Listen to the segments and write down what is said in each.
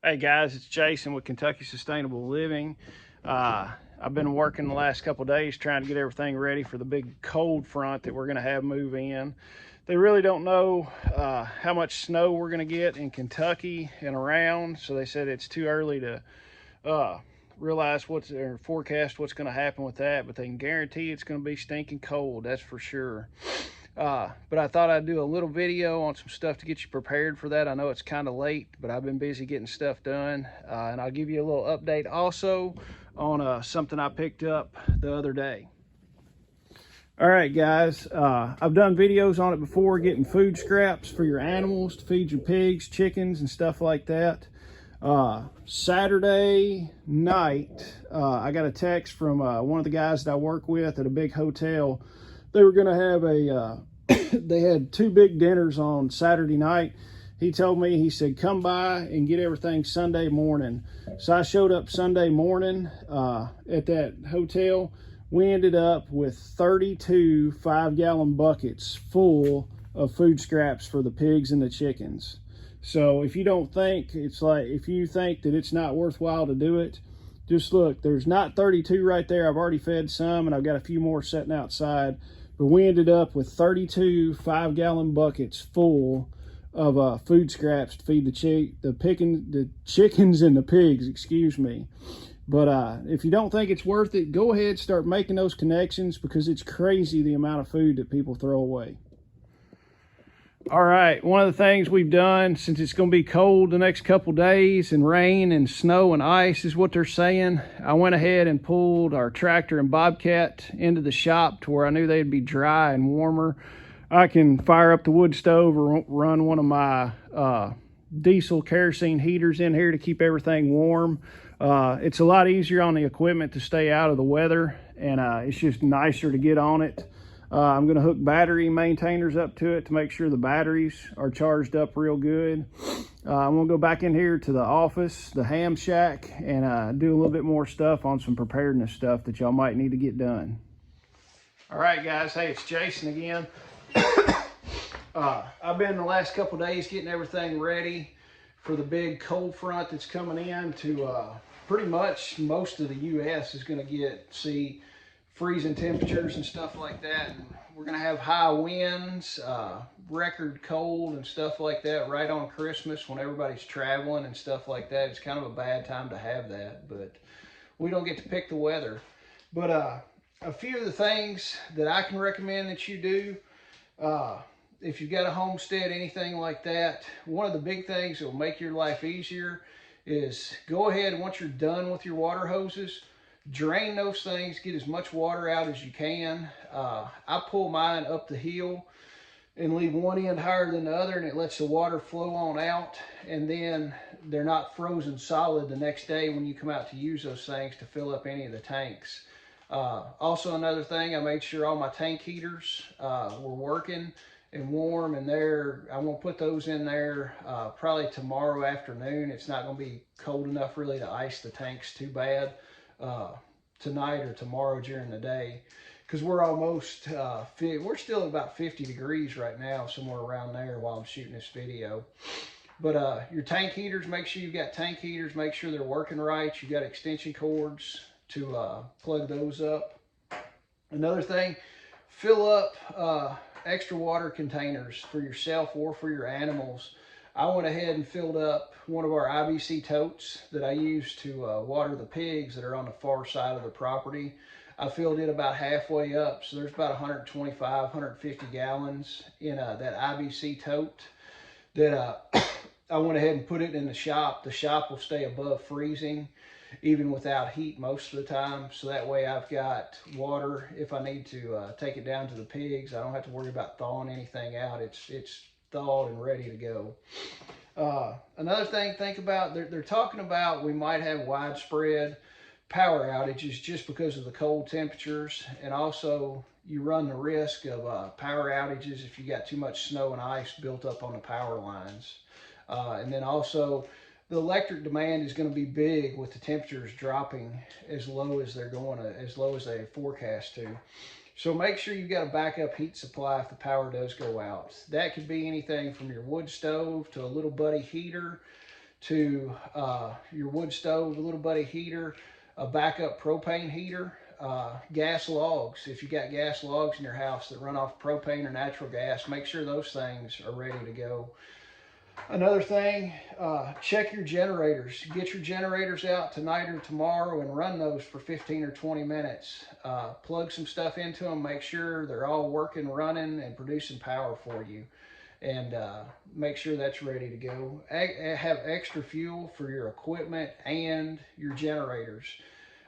Hey guys, it's Jason with Kentucky Sustainable Living. I've been working the last couple of days trying to get everything ready for the big cold front that we're going to have move in. They really don't know how much snow we're going to get in Kentucky and around, so they said it's too early to realize what's or forecast what's going to happen with that, but they can guarantee it's going to be stinking cold, that's for sure. But I thought I'd do a little video on some stuff to get you prepared for that. I know it's kind of late, but I've been busy getting stuff done. And I'll give you a little update also on something I picked up the other day. All right, guys, I've done videos on it before, getting food scraps for your animals to feed your pigs, chickens, and stuff like that. Saturday night, I got a text from one of the guys that I work with at a big hotel. They were going to have they had two big dinners on Saturday night. He told me, he said, come by and get everything Sunday morning. So I showed up Sunday morning at that hotel. We ended up with 32 5-gallon buckets full of food scraps for the pigs and the chickens. So if you don't think, if you think that it's not worthwhile to do it, just look, there's not 32 right there. I've already fed some and I've got a few more sitting outside. But we ended up with 32 5-gallon buckets full of food scraps to feed the chickens and the pigs, excuse me. But if you don't think it's worth it, go ahead, start making those connections, because it's crazy the amount of food that people throw away. All right, one of the things we've done, since it's going to be cold the next couple days and rain and snow and ice is what they're saying, I went ahead and pulled our tractor and bobcat into the shop to where I knew they'd be dry and warmer. I can fire up the wood stove or run one of my diesel kerosene heaters in here to keep everything warm. It's a lot easier on the equipment to stay out of the weather, and it's just nicer to get on it. I'm going to hook battery maintainers up to it to make sure the batteries are charged up real good. I'm going to go back in here to the office, the ham shack, and do a little bit more stuff on some preparedness stuff that y'all might need to get done. All right, guys. Hey, it's Jason again. I've been the last couple days getting everything ready for the big cold front that's coming in to pretty much most of the U.S. is going to see freezing temperatures and stuff like that, and we're gonna have high winds, record cold and stuff like that right on Christmas when everybody's traveling and stuff like that. It's kind of a bad time to have that, but we don't get to pick the weather. But a few of the things that I can recommend that you do, if you've got a homestead, anything like that, one of the big things that will make your life easier is go ahead, and once you're done with your water hoses, drain those things, get as much water out as you can. I pull mine up the hill and leave one end higher than the other, and it lets the water flow on out, and then they're not frozen solid the next day when you come out to use those things to fill up any of the tanks. Also, another thing, I made sure all my tank heaters were working and warm, and I'm going to put those in there probably tomorrow afternoon. It's not going to be cold enough really to ice the tanks too bad tonight or tomorrow during the day, because we're almost we're still at about 50 degrees right now, somewhere around there while I'm shooting this video. But your tank heaters, make sure you've got tank heaters, make sure they're working right. You've got extension cords to plug those up. Another thing, fill up extra water containers for yourself or for your animals. I went ahead and filled up one of our IBC totes that I use to water the pigs that are on the far side of the property. I filled it about halfway up, so there's about 125, 150 gallons in that IBC tote that I went ahead and put it in the shop. The shop will stay above freezing even without heat most of the time, so that way I've got water if I need to take it down to the pigs. I don't have to worry about thawing anything out. It's thawed and ready to go. Another thing, think about, they're talking about we might have widespread power outages just because of the cold temperatures, and also you run the risk of power outages if you got too much snow and ice built up on the power lines. And then also the electric demand is going to be big with the temperatures dropping as low as they forecast to. So make sure you've got a backup heat supply if the power does go out. That could be anything from your wood stove to a little buddy heater to your wood stove, a little buddy heater, a backup propane heater, gas logs. If you got gas logs in your house that run off propane or natural gas, make sure those things are ready to go. Another thing, check your generators. Get your generators out tonight or tomorrow and run those for 15 or 20 minutes. Plug some stuff into them, make sure they're all working, running, and producing power for you. And make sure that's ready to go. Have extra fuel for your equipment and your generators.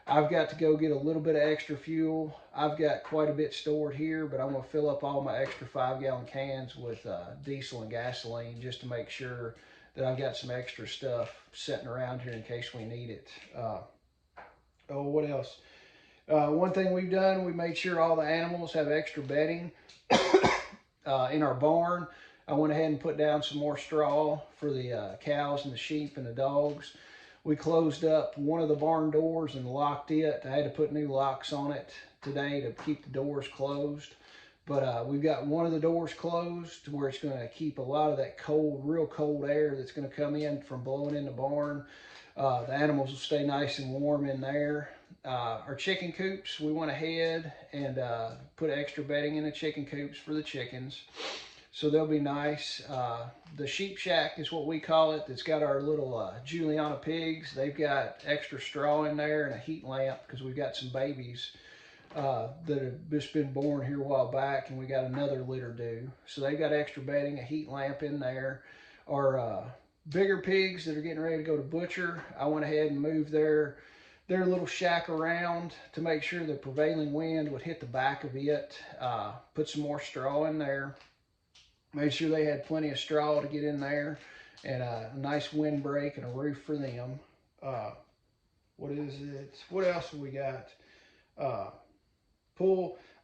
I've got to go get a little bit of extra fuel. I've got quite a bit stored here, but I'm going to fill up all my extra 5-gallon cans with diesel and gasoline just to make sure that I've got some extra stuff sitting around here in case we need it. What else? One thing we've done, we made sure all the animals have extra bedding in our barn. I went ahead and put down some more straw for the cows and the sheep and the dogs. We closed up one of the barn doors and locked it. I had to put new locks on it today to keep the doors closed. But we've got one of the doors closed to where it's going to keep a lot of that cold, real cold air that's going to come in from blowing in the barn. The animals will stay nice and warm in there. Our chicken coops, we went ahead and put extra bedding in the chicken coops for the chickens. So they'll be nice. The sheep shack is what we call it. It's got our little Juliana pigs. They've got extra straw in there and a heat lamp because we've got some babies that have just been born here a while back, and we got another litter due. So they've got extra bedding, a heat lamp in there. Our bigger pigs that are getting ready to go to butcher, I went ahead and moved their little shack around to make sure the prevailing wind would hit the back of it. Put some more straw in there. Made sure they had plenty of straw to get in there, and a nice windbreak and a roof for them. What is it? What else have we got?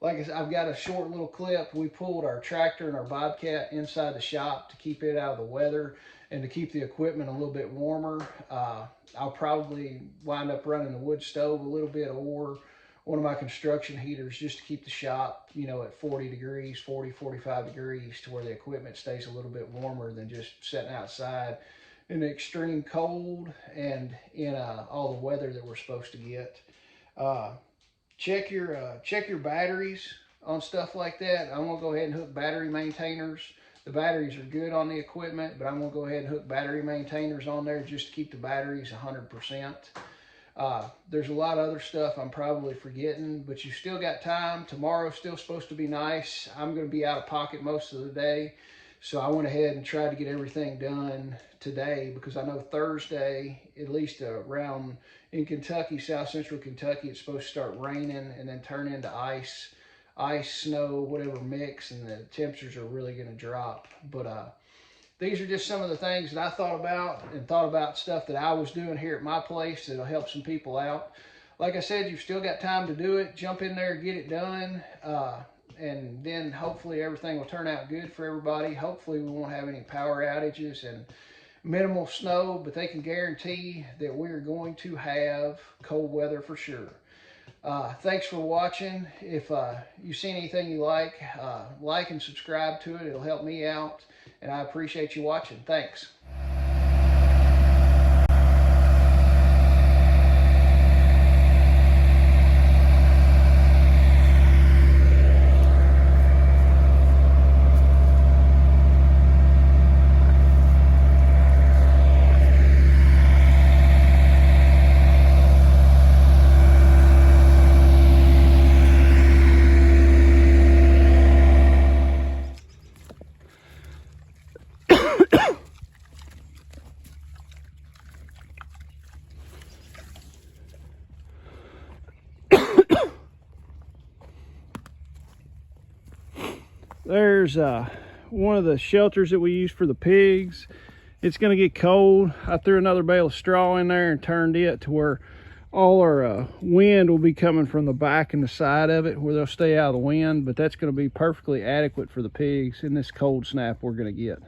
Like I said, I've got a short little clip. We pulled our tractor and our Bobcat inside the shop to keep it out of the weather and to keep the equipment a little bit warmer. I'll probably wind up running the wood stove a little bit, or one of my construction heaters, just to keep the shop, at 40 degrees, 40, 45 degrees, to where the equipment stays a little bit warmer than just sitting outside in the extreme cold and in all the weather that we're supposed to get. Check your batteries on stuff like that. I'm gonna go ahead and hook battery maintainers. The batteries are good on the equipment, but I'm gonna go ahead and hook battery maintainers on there just to keep the batteries 100%. There's a lot of other stuff I'm probably forgetting, but you still got time. Tomorrow's still supposed to be nice. I'm going to be out of pocket most of the day, so I went ahead and tried to get everything done today because I know Thursday, at least around in Kentucky, south central Kentucky, it's supposed to start raining and then turn into ice, snow, whatever mix, and the temperatures are really going to drop. But these are just some of the things that I thought about stuff that I was doing here at my place that'll help some people out. Like I said, you've still got time to do it. Jump in there, get it done, and then hopefully everything will turn out good for everybody. Hopefully we won't have any power outages and minimal snow, but they can guarantee that we're going to have cold weather for sure. Thanks for watching. If you see anything you like and subscribe to it. It'll help me out, and I appreciate you watching. Thanks. There's one of the shelters that we use for the pigs. It's going to get cold. I threw another bale of straw in there and turned it to where all our wind will be coming from the back and the side of it, where they'll stay out of the wind. But that's going to be perfectly adequate for the pigs in this cold snap we're going to get.